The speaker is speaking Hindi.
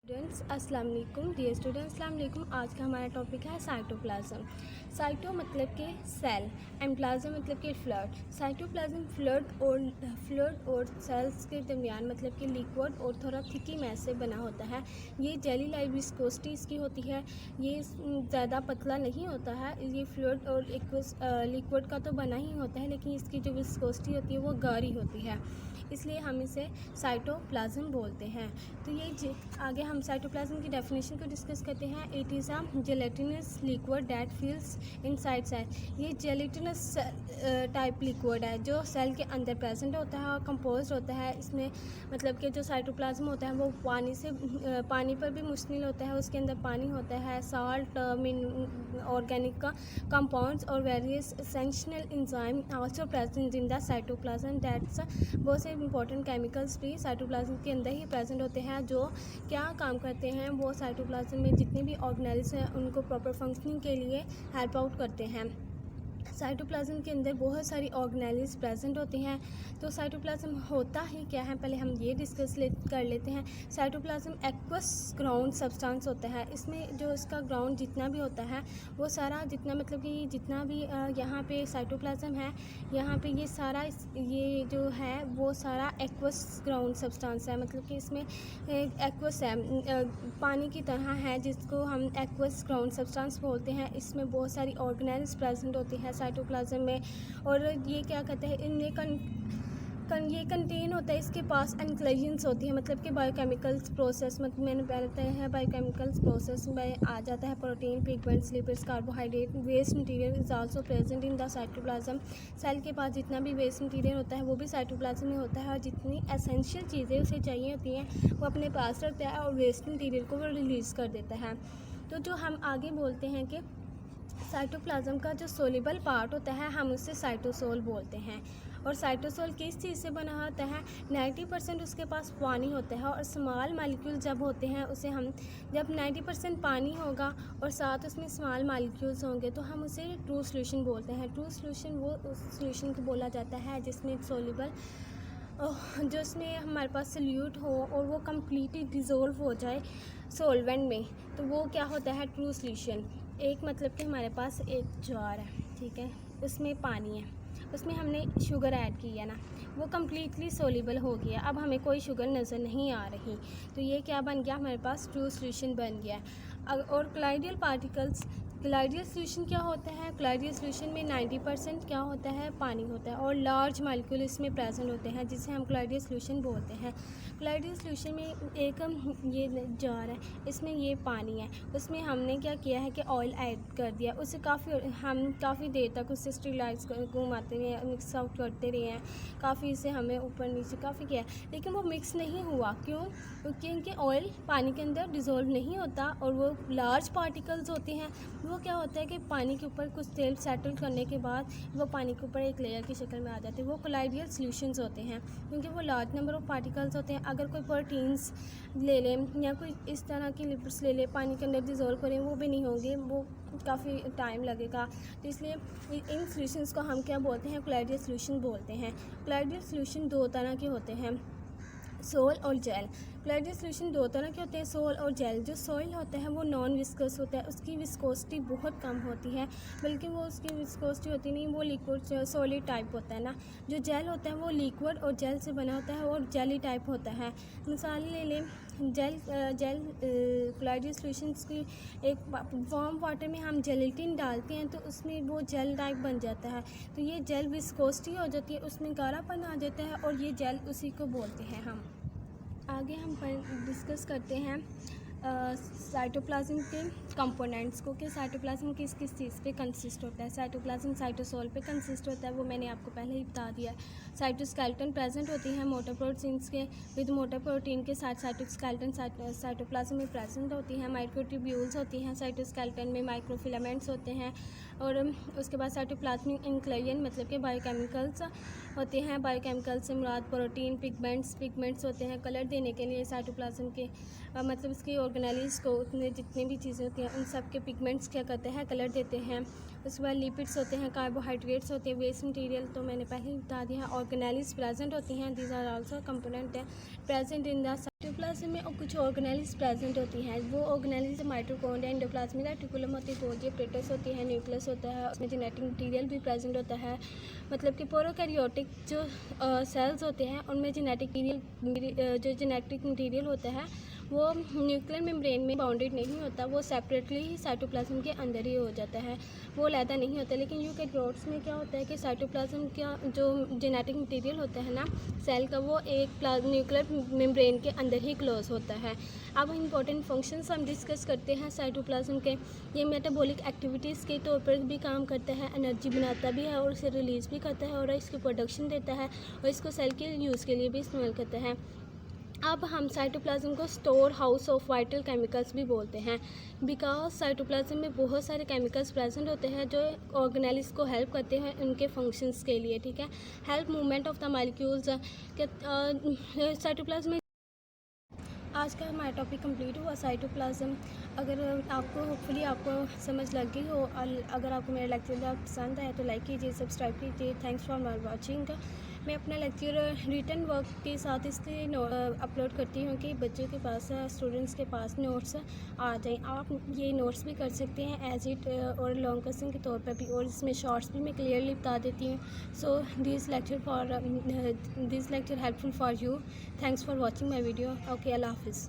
स्टूडेंट्स अस्सलाम वालेकुम। डियर स्टूडेंट्स अस्सलाम वालेकुम। आज का हमारा टॉपिक है साइटोप्लाज्म। साइटो मतलब के सेल एंड प्लाज्म मतलब के फ्लूइड। साइटोप्लाज्म फ्लूइड और सेल्स के दरमियान मतलब कि लिक्विड और थोड़ा थिकी मैस से बना होता है। ये जेली लाइक विस्कोसिटी इसकी होती है। ये ज़्यादा पतला नहीं होता है। ये फ्लूइड और लिक्विड का तो बना ही होता है, लेकिन इसकी जो विस्कोसिटी होती है वो गाढ़ी होती है, इसलिए हम इसे साइटोप्लाज्म बोलते हैं। तो ये आगे हम साइटोप्लाज्म की डेफिनेशन को डिस्कस करते हैं। It is a gelatinous liquid that fills inside cell. ये जेलेटिनस टाइप लिक्विड है जो सेल के अंदर प्रेजेंट होता है और कंपोज होता है। इसमें मतलब कि जो साइटोप्लाज्म होता है वो पानी पर भी मुश्तमिल होता है। उसके अंदर पानी होता है, साल्ट, ऑर्गेनिक कंपाउंड्स और various essential enzyme also present in the cytoplasm. That's बहुत से इंपॉर्टेंट केमिकल्स भी साइटोप्लाज्म के अंदर ही प्रेजेंट होते हैं, जो क्या काम करते हैं, वो साइटोप्लाज्म में जितने भी ऑर्गेनेल्स हैं उनको प्रॉपर फंक्शनिंग के लिए हेल्प आउट करते हैं। साइटोप्लाज्म के अंदर बहुत सारी ऑर्गेनेल्स प्रेजेंट होती हैं। तो साइटोप्लाज्म होता ही क्या है, पहले हम ये डिस्कस कर लेते हैं। साइटोप्लाज्म एक्वस ग्राउंड सब्सटेंस होता है। इसमें जो इसका ग्राउंड जितना भी होता है वो सारा जितना मतलब कि जितना भी यहाँ पे साइटोप्लाज्म है, यहाँ पे ये सारा ये जो है वो सारा एक्वस ग्राउंड सब्सटेंस है। मतलब कि इसमें एक्वस है, पानी की तरह है, जिसको हम एक्वस ग्राउंड सब्सटेंस बोलते हैं। इसमें बहुत सारी ऑर्गेनेल्स प्रेजेंट होती है साइटोप्लाज्म में। और ये क्या कहते हैं, इनमें ये कंटेन होता है, इसके पास एनक्लेजन्स होती है, मतलब कि बायोकेमिकल्स प्रोसेस, मतलब मैंने पहले है बायोकेमिकल्स प्रोसेस में आ जाता है। Protein, pigments, lipids, carbohydrate, waste material is also present in the cytoplasm. Cell के पास जितना भी वेस्ट मटेरियल होता है वो भी साइटोप्लाज्म में होता है, और जितनी एसेंशियल चीज़ें उसे चाहिए होती हैं वो अपने पास रखता है और वेस्ट मटेरियल को वो रिलीज़ कर देता है। तो जो हम आगे बोलते हैं कि साइटोप्लाज्म का जो सोल्यूबल पार्ट होता है हम उसे साइटोसोल बोलते हैं। और साइटोसोल किस चीज़ से बना होता है, 90% उसके पास पानी होता है। और स्मॉल मालिक्यूल जब होते हैं उसे हम जब 90% पानी होगा और साथ उसमें स्मॉल मालिक्यूल्स होंगे तो हम उसे ट्रू सोल्यूशन बोलते हैं। ट्रू सोल्यूशन वो उस सोल्यूशन को बोला जाता है जिसमें सोल्यूबल जो उसमें हमारे पास सल्यूट हो और वो कम्प्लीटली डिज़ोल्व हो जाए सॉल्वेंट में, तो वो क्या होता है, ट्रू सोल्यूशन। एक मतलब कि हमारे पास एक जार है, ठीक है, उसमें पानी है, उसमें हमने शुगर ऐड की है ना, वो कम्प्लीटली सोल्यूबल हो गया, अब हमें कोई शुगर नज़र नहीं आ रही, तो ये क्या बन गया, हमारे पास ट्रू सोल्यूशन बन गया। और क्लाइडियल पार्टिकल्स, क्लाइडियल सोल्यूशन क्या होता है, क्लाइडियल सोल्यूशन में 90% क्या होता है, पानी होता है, और लार्ज मालिक्यूल इसमें प्रेजेंट होते हैं जिसे हम क्लाइडियल सोल्यूशन बोलते हैं। क्लाइडियल सोल्यूशन में एक ये जार है, इसमें ये पानी है, उसमें हमने क्या किया है कि ऑयल ऐड कर दिया, उसे हम काफ़ी देर तक उससे स्टेरिलाइज घुमाते रहे, मिक्स आउट करते रहे हैं, काफ़ी इसे हमें ऊपर नीचे काफ़ी किया, लेकिन वो मिक्स नहीं हुआ। क्यों? क्योंकि ऑयल पानी के अंदर डिज़ोल्व नहीं होता, और वो लार्ज पार्टिकल्स होते हैं, वो क्या होता है कि पानी के ऊपर कुछ तेल सेटल करने के बाद वो पानी के ऊपर एक लेयर की शक्ल में आ जाते हैं, वो कोलाइडियल सॉल्यूशंस होते हैं, क्योंकि वो लार्ज नंबर ऑफ पार्टिकल्स होते हैं। अगर कोई प्रोटीन्स ले लें या कोई इस तरह की लिपिड्स ले लें, पानी के अंदर डिज़ोल्व करें, वो भी नहीं होंगे, वो काफ़ी टाइम लगेगा। तो इसलिए इन सॉल्यूशंस को हम क्या बोलते हैं, कोलाइडियल सॉल्यूशन बोलते हैं। कोलाइडियल सॉल्यूशन दो तरह के होते हैं, सोल और जेल। कोलाइडियल सॉल्यूशन दो तरह के होते हैं, सोल और जेल। जो सोल होता है वो नॉन विस्कस होता है, उसकी विस्कोसिटी बहुत कम होती है, बल्कि वो उसकी विस्कोसिटी होती नहीं, वो लिक्विड सॉलिड टाइप होता है ना। जो जेल होता है वो लिक्विड और जेल से बना होता है और जेली टाइप होता है। मिसाल ले लें, जेल कोलाइडियल सॉल्यूशंस की एक वार्म वाटर में हम जेलेटिन डालते हैं तो उसमें वो जेल टाइप बन जाता है, तो ये जेल विस्कोसिटी हो जाती है, उसमें गाढ़ापन आ जाता है, और ये जेल उसी को बोलते हैं हम। आगे हम डिस्कस करते हैं साइटोप्लाज्म के कंपोनेंट्स को, कि साइटोप्लाज्म किस किस चीज़ पे कंसिस्ट होता है। साइटोप्लाज्म साइटोसोल पे कंसिस्ट होता है, वो मैंने आपको पहले ही बता दिया है। साइटोस्केलेटन प्रेजेंट होती है मोटर प्रोटीन्स के विद मोटर प्रोटीन के साथ, साइटोस्केलेटन साइटोप्लाज्म में प्रेजेंट होती है। माइक्रोट्यूब्यूल्स होती हैं साइटोस्केलेटन में, माइक्रोफिलामेंट्स होते हैं, और उसके बाद साइटोप्लाज्मिक इंक्लूजन मतलब कि बायोकेमिकल्स होते हैं। बायोकेमिकल से मुराद प्रोटीन, पिगमेंट्स होते हैं कलर देने के लिए। साइटोप्लाज्म के मतलब इसकी ऑर्गेनेल्स को उसमें जितनी भी चीज़ें होती हैं उन सब के पिगमेंट्स क्या करते हैं, कलर देते हैं। उसके बाद लिपिड्स होते हैं, कार्बोहाइड्रेट्स होते हैं, वेस्ट मटेरियल तो मैंने पहले ही बता दिया है। ऑर्गेनेल्स प्रेजेंट होती हैं, दीज आर आल्सो कंपोनेंट है प्रेजेंट इन द साइटोप्लाज्म में कुछ ऑर्गेनेल्स प्रेजेंट होती हैं। वो ऑर्गेनेल्स माइटोकॉन्ड्रिया, एंडोप्लाज्मिक रेटिकुलम होती है, गोल्गी एपरेटस होती है, न्यूक्लियस होता है, उसमें जेनेटिक मटेरियल भी प्रेजेंट होता है। मतलब कि प्रोकैरियोटिक जो सेल्स होते हैं उनमें जो जेनेटिक मटेरियल होता है वो न्यूक्लियर मेम्ब्रेन में बाउंडेड नहीं होता, वो सेपरेटली ही साइटोप्लाज्म के अंदर ही हो जाता है, वो अलहदा नहीं होता। लेकिन यूकैरियोट्स में क्या होता है कि साइटोप्लाज्म का जो जेनेटिक मटेरियल होता है ना सेल का, वो एक न्यूक्लियर मेम्ब्रेन के अंदर ही क्लोज होता है। अब इंपॉर्टेंट फंक्शंस हम डिस्कस करते हैं साइटोप्लाज्म के। ये मेटाबॉलिक एक्टिविटीज़ के तौर पर भी काम करता है, एनर्जी बनाता भी है और उसे रिलीज़ भी करता है और इसकी प्रोडक्शन देता है और इसको सेल के यूज़ के लिए भी इस्तेमाल करता है। अब हम साइटोप्लाज्म को store house of vital chemicals भी बोलते हैं, बिकॉज साइटोप्लाज्म में बहुत सारे केमिकल्स प्रेजेंट होते हैं जो ऑर्गेनेल्स को हेल्प करते हैं उनके फंक्शंस के लिए, ठीक है। Help movement of the molecules cytoplasm में। आज का हमारा टॉपिक कंप्लीट हुआ साइटोप्लाज्म। अगर आपको होपफुली आपको समझ लग गई हो, अगर आपको मेरा लेक्चर पसंद आए तो लाइक कीजिए, सब्सक्राइब कीजिए। Thanks for watching. मैं अपना लेक्चर रिटन वर्क के साथ इसलिए अपलोड करती हूँ कि बच्चों के पास, स्टूडेंट्स के पास नोट्स आ जाएं। आप ये नोट्स भी कर सकते हैं एज इट और लॉन्ग क्वेश्चन के तौर पर भी, और इसमें शॉर्ट्स भी मैं क्लियरली बता देती हूँ। So this lecture helpful for you. Thanks for watching my video. Okay, अल्लाह हाफिज़।